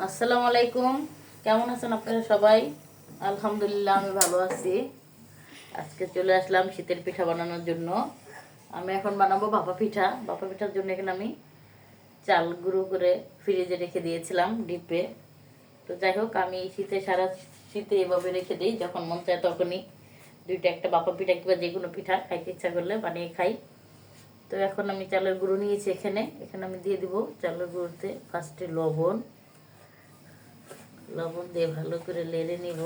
আসসালামু আলাইকুম। কেমন আছেন আপনারা সবাই? আলহামদুলিল্লাহ আমি ভালো আছি। আজকে চলে আসলাম শীতের পিঠা বানানোর জন্য। আমি এখন বানাবো ভাপা পিঠা। ভাপা পিঠার জন্য এখানে আমি চাল গুঁড়ো করে ফ্রিজে রেখে দিয়েছিলাম ডিপে। তো যাই হোক, আমি সারা শীতে এভাবে রেখে দিই, যখন মন চায় তখনই দুইটা একটা ভাপা পিঠা কিংবা যে কোনো পিঠা খাইতে ইচ্ছা করলে বানিয়ে খাই। তো এখন আমি চালের গুঁড়ো নিয়েছি, এখানে আমি দিয়ে দিব চালের গুঁড়োতে ফার্স্টে লবণ দিয়ে ভালো করে নেড়ে নিব।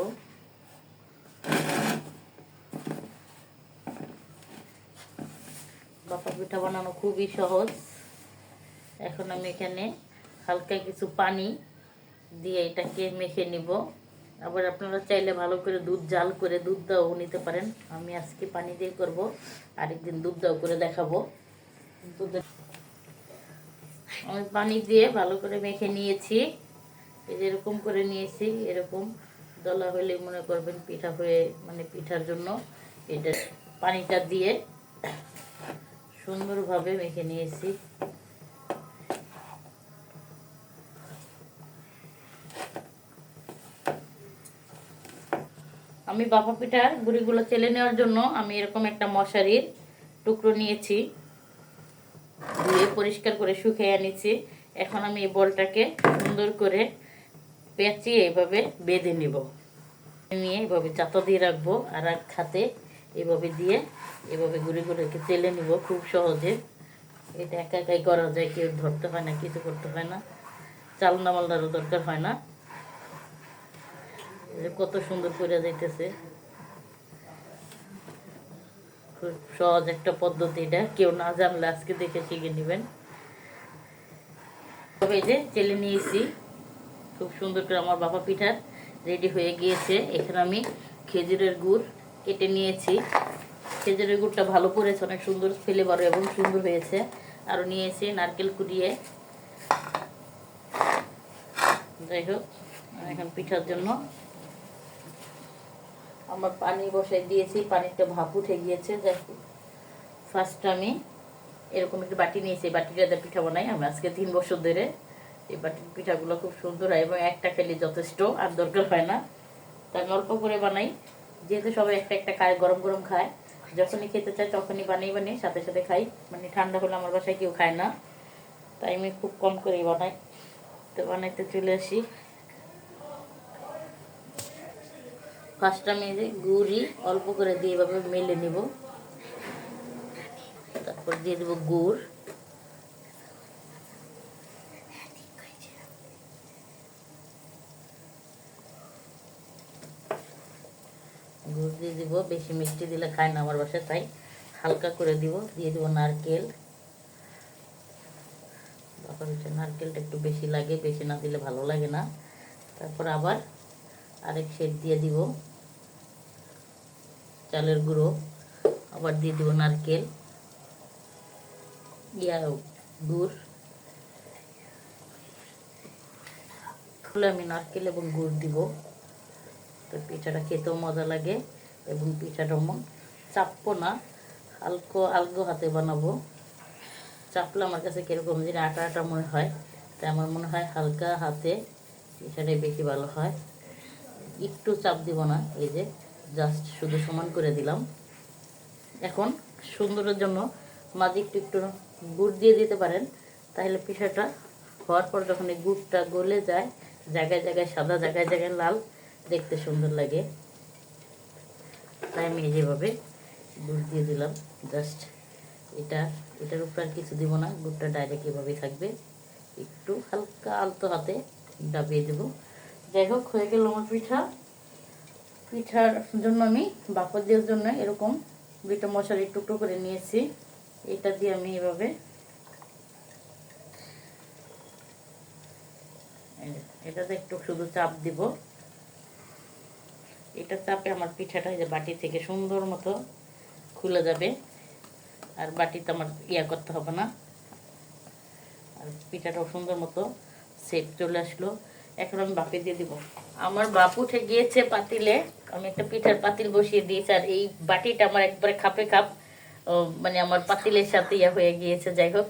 ভাপা পিঠা বানানো খুবই সহজ। এখন আমি এখানে হালকা কিছু পানি দিয়ে এটাকে মেখে নিব। আবার আপনারা চাইলে ভালো করে দুধ জাল করে দুধ দাও নিতে পারেন। আমি আজকে পানি দিয়ে করব, আরেকদিন দুধ দাও করে দেখাবো। আমি পানি দিয়ে ভালো করে মেখে নিয়েছি। এই যেরকম করে নিয়েছি, এরকম দলা হলে মনে করবেন পিঠা হয়ে, মানে পিঠার জন্য এটা পানিটা দিয়ে সুন্দরভাবে মেখে নিয়েছি। আমি ভাপা পিঠার গুঁড়িগুলো চেলে নেওয়ার জন্য আমি এরকম একটা মশারির টুকরো নিয়েছি, ধুয়ে পরিষ্কার করে শুকিয়ে নিয়েছি। এখন আমি এই বলটাকে সুন্দর করে পেঁচিয়ে এভাবে বেঁধে নিব। নিয়ে এভাবে চাতা দিয়ে রাখবো, আর এক হাতে এভাবে দিয়ে এভাবে ঘুরে ঘুরে চেলে নিব খুব সহজে। এটা একা একাই করা যায়, কেউ ধরতে হয় না, কিছু করতে হয় না, চালনা মালনারও দরকার হয় না। কত সুন্দর করে যাইতেছে, খুব সহজ একটা পদ্ধতি। এটা কেউ না জানলে আজকে দেখে শিখে নেবেন। তবে এই যে চেলে নিয়েছি, খুব সুন্দর করে আমার ভাপা পিঠা রেডি হয়ে গিয়েছে। এখানে আমি খেজুরের গুড় কেটে নিয়েছি। খেজুরের গুড়টা ভালো পড়েছে, অনেক সুন্দর ফ্লেভার এবং সুন্দর হয়েছে। আরও নিয়েছি নারকেল কুড়িয়ে। যাই হোক, এখন পিঠার জন্য আমার পানি বসাই দিয়েছি, পানিটা ভাপ উঠে গিয়েছে। যাই হোক, ফার্স্ট আমি এরকম একটু বাটি নিয়েছি, বাটিটাতে পিঠা বানাই আমি আজকে 3 বছর ধরে। এই বাটির পিঠাগুলো খুব সুন্দর হয় এবং একটা খেলে যথেষ্ট, আর দরকার হয় না। তাই আমি অল্প করে বানাই, যেহেতু সবাই একটা একটা খায়, গরম গরম খায়। যখনই খেতে চায় তখনই বানিয়ে বানিয়ে সাথে সাথে খাই। মানে ঠান্ডা হলে আমার বাসায় কেউ খায় না, তাই আমি খুব কম করেই বানাই। তো বানাইতে চলে আসি। ফার্স্ট আমি গুড়ি অল্প করে দিয়ে এভাবে মেলে নিব, তারপর দিয়ে দেবো গুড়। গুড় দিয়ে দিব, বেশি মিষ্টি দিলে খায় না আমার বাসায়, তাই হালকা করে দিব। দিয়ে দেবো নারকেল। তারপর নারকেলটা একটু বেশি লাগে, বেশি না দিলে ভালো লাগে না। তারপর আবার আরেক শেড দিয়ে দিব চালের গুঁড়ো, আবার দিয়ে দিব নারকেল গুড়। ফুলে আমি নারকেল এবং গুড় দিব। তো পিঠাটা খেতেও মজা লাগে এবং পিঠাটা চাপবো না, আলগো হাতে বানাবো। চাপলে আমার কাছে কীরকম যেন আটা আটা মনে হয়, তাই আমার মনে হয় হালকা হাতে পিঠাটাই বেশি ভালো হয়। একটু চাপ দিব না, এই যে জাস্ট শুধু সমান করে দিলাম। এখন সুন্দরের জন্য মাঝে একটু একটু গুড় দিয়ে দিতে পারেন, তাহলে পিঠাটা হওয়ার পর যখন এই গুড়টা গলে যায়, জায়গায় জায়গায় সাদা, জায়গায় জায়গায় লাল, দেখতে সুন্দর লাগে। তাই আমি যেভাবে গুড় দিয়ে দিলাম, জাস্ট এটার উপর আর কিছু দিব না, গুড়টা ডাইরেক্ট এভাবেই থাকবে। একটু হালকা আলতো হাতে ডাবিয়ে দেবো। যাই হোক, হয়ে গেল আমার পিঠার জন্য আমি বাপা দেওয়ার জন্য এরকম 2টা মশারির টুকরো করে নিয়েছি। এটা দিয়ে আমি এভাবে এটাতে একটু শুধু চাপ দিব। এটা চাপে আমার পিঠাটা এই যে বাটি থেকে সুন্দর মতো খুলে যাবে, আর বাটিতে আমার করতে হবে না। আর পিঠাটাও সুন্দর মতো সেট চলে আসলো। এখন আমি বাপে দিয়ে দিব। আমার বাপ উঠে গিয়েছে পাতিলে, আমি একটা পিঠার পাতিল বসিয়ে দিয়েছি, আর এই বাটিটা আমার একবারে খাপে খাপ, মানে আমার পাতিলের সাথে হয়ে গিয়েছে। যাই হোক,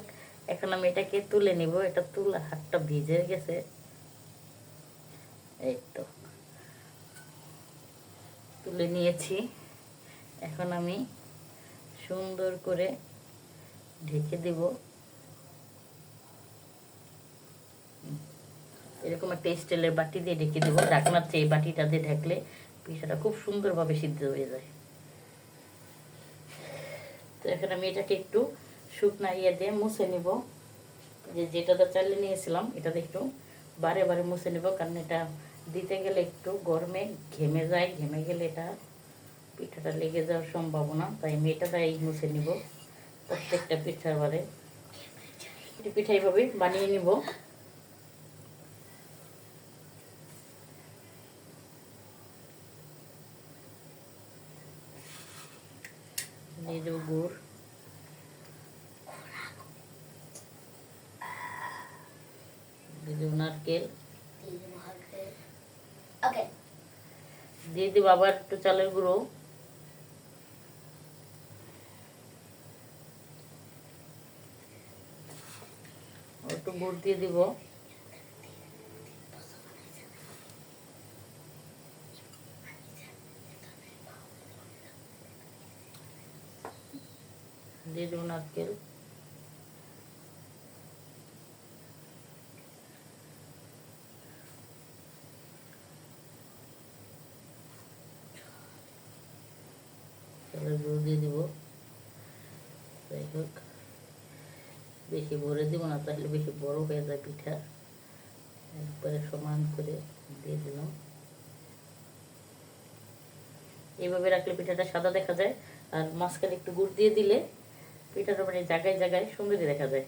এখন আমি এটাকে তুলে নিব। এটা তুলে হাতটা ভিজে গেছে। এই তো তুলে নিয়েছি। এখন আমি সুন্দর করে ঢেকে দেব। এরকম একটা স্টিলের বাটি দিয়ে ঢেকে দেবো। ঢাকনার চেয়ে বাটিটা দিয়ে ঢাকলে পিঠাটা খুব সুন্দরভাবে সিদ্ধ হয়ে যায়। তো এখন আমি এটাকে একটু শুকনা ইয়ে দিয়ে মুছে নিব। যেটাতে চালিয়ে নিয়েছিলাম এটাতে একটু বারে বারে মুছে নেব, কারণ এটা দিতে গেলে একটু গরমে ঘেমে যায়। ঘেমে গেলে এটা পিঠাটা লেগে যাওয়ার সম্ভাবনা, তাই আমি এটা তাই মুছে নিব প্রত্যেকটা পিঠার বারে। পিঠা এইভাবে বানিয়ে নিব। দিয়ে দেবো গুড়, দিয়ে দেবো নারকেল, দিয়ে দেবো আবার একটু চালের গুঁড়ো, একটু গুড় দিয়ে দিব, দিয়ে দেবো নারকেল, চালের গুঁড়ো দিয়ে দিব। যাই হোক, বেশি ভরে দিব না, তাহলে বেশি বড় হয়ে যায় পিঠা। একবারে সমান করে দিয়ে দিলাম। এইভাবে রাখলে পিঠাটা সাদা দেখা যায়, আর মাঝখানে একটু গুড় দিয়ে দিলে পিঠাটা মানে জায়গায় জায়গায় সুন্দরই দেখা যায়।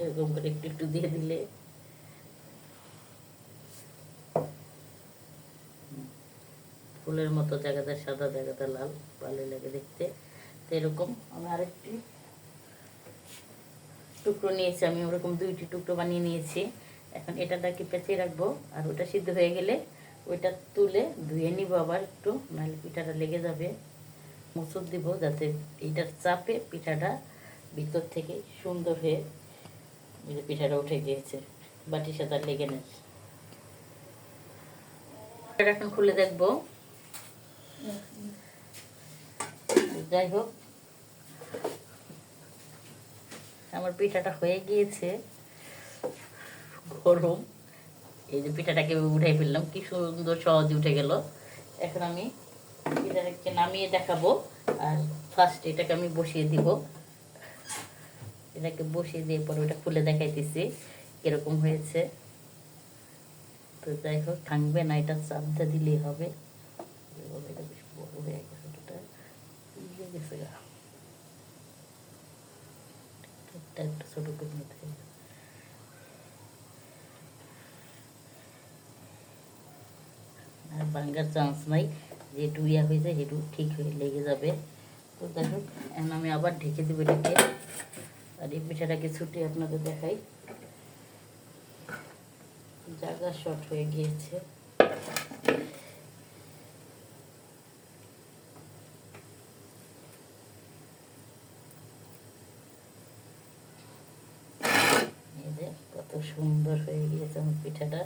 এরকম করে একটু একটু দিয়ে দিলে ফুলের মতো জায়গাটা সাদা, জায়গাটা লাল, ভালো লাগে দেখতে। তো এরকম আমি আরেকটি টুকরো নিয়েছি, আমি ওরকম 2টি টুকরো বানিয়ে নিয়েছি। এখন এটাকে পেঁচিয়ে রাখবো, আর ওটা সিদ্ধ হয়ে গেলে ওইটা তুলে ধুয়ে নিব আবার একটু, নাহলে পিঠাটা লেগে যাবে। মুসুর দিব যাতে এইটার চাপে পিঠাটা ভিতর থেকে সুন্দর হয়ে পিঠাটা উঠে গিয়েছে, বাটির সাথে আর লেগে নেই। এখন খুলে দেখবো। যাই হোক, আমার পিঠাটা হয়ে গিয়েছে। গরম, এই যে পিঠাটাকে উঠাই ফেললাম, কি সুন্দর সহজে উঠে গেল। এখন আমি পিঠাটাকে নামিয়ে দেখাবো, আর ফার্স্ট এটাকে আমি বসিয়ে দিব। এটাকে বসিয়ে দিয়ে পরে ওটা খুলে দেখাইতেছি কিরকম হয়েছে। তো যাই হোক, থাকবে না, এটা চাপটা দিলেই হবে। এটা বেশ বড় হয়ে গেছে, এটা ইয়ে গেছে গা, একটা ছোট করে নিতে হবে। আর ভাঙ্গার চান্স নাই, যেটু ইয়া হয়ে যায় সেটু ঠিক হয়ে লেগে যাবে। তো যাই হোক, এখন আমি আবার ঢেকে দেবো এটাকে। আর এই পিঠাটাকে ছুটে আপনাদের দেখাই, জায়গা শর্ট হয়ে গিয়েছে। এই যে কত সুন্দর হয়ে গিয়েছে আমার পিঠাটা,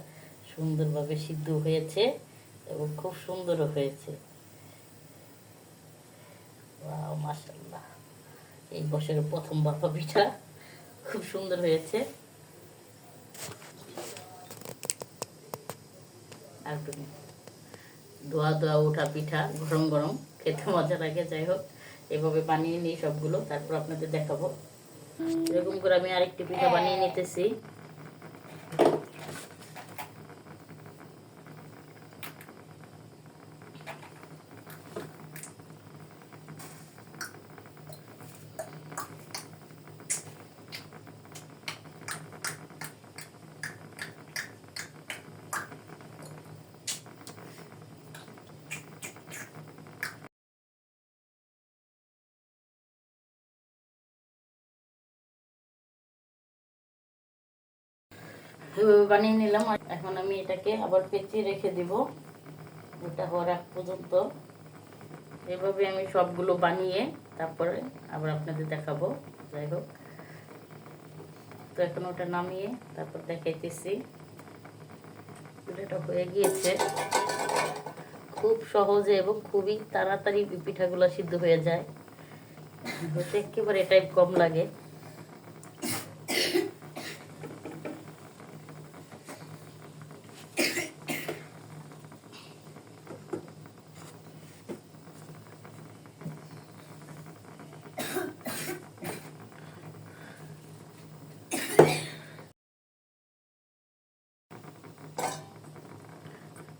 সুন্দরভাবে সিদ্ধ হয়েছে এবং খুব সুন্দরও হয়েছে। ওয়াও, মাশাআল্লাহ, এই বছরের প্রথম বাপা পিঠা খুব সুন্দর হয়েছে। আর ধোয়া ধোয়া ওঠা পিঠা, গরম গরম খেতে মজা লাগে। যাই হোক, এভাবে বানিয়ে নিই সবগুলো, তারপর আপনাদের দেখাবো। এরকম করে আমি আরেকটি পিঠা বানিয়ে নিতেছি। এভাবে বানিয়ে নিলাম। এখন আমি এটাকে আবার পেঁচিয়ে রেখে দিব এটা হওয়ার আগ পর্যন্ত। এভাবে আমি সবগুলো বানিয়ে তারপরে আবার আপনাদের দেখাবো। যাই হোক, তো এখন ওটা নামিয়ে তারপর দেখাইতেছি। পিঠাটা হয়ে গিয়েছে। খুব সহজে এবং খুবই তাড়াতাড়ি পিঠাগুলো সিদ্ধ হয়ে যায়, হতে একেবারে টাইম কম লাগে।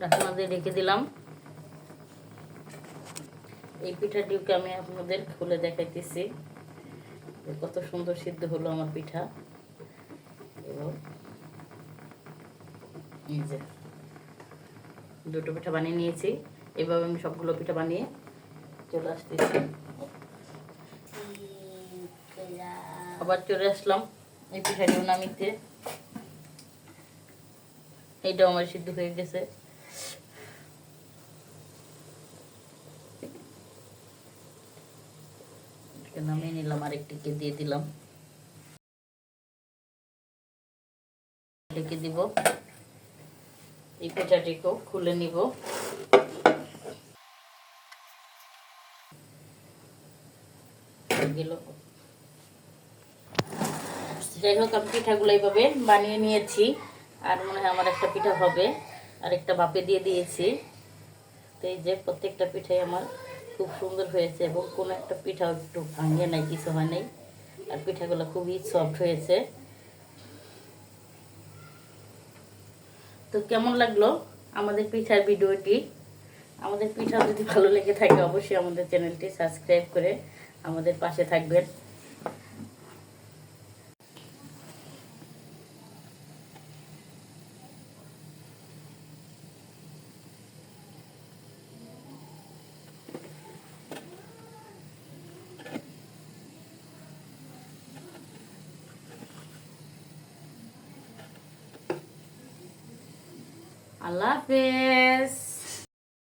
ঢাকনা দিয়ে রেখে দিলাম। এই পিঠাটিকে আমি আপনাদের খুলে দেখাইতেছি কত সুন্দর সিদ্ধ হলো আমার পিঠা। এবং এই যে দুটো পিঠা বানিয়ে নিয়েছি। এভাবে আমি সবগুলো পিঠা বানিয়ে চলে আসতেছি। আবার চলে আসলাম এই পিঠাটিও নামিতে। এইটাও আমার সিদ্ধ হয়ে গেছে। নামিয়ে নিলাম, আরেকটিকে দিয়ে দিলাম, ঢেকে দিব। এই পিঠাটিকেও খুলে নিব। যাই হোক, আমি পিঠাগুলো এইভাবে বানিয়ে নিয়েছি। আর মনে হয় আমার একটা পিঠা হবে, আর একটা ভাপে দিয়ে দিয়েছি। তো এই যে প্রত্যেকটা পিঠাই আমার খুব সুন্দর হয়েছে এবং কোনো একটা পিঠাও একটু ভাঙে নাই, কিছু হয় নাই। আর পিঠাগুলো খুবই সফট হয়েছে। তো কেমন লাগলো আমাদের পিঠার ভিডিওটি? আমাদের পিঠা যদি ভালো লেগে থাকে অবশ্যই আমাদের চ্যানেলটি সাবস্ক্রাইব করে আমাদের পাশে থাকবেন। আল্লাহ হাফেজ।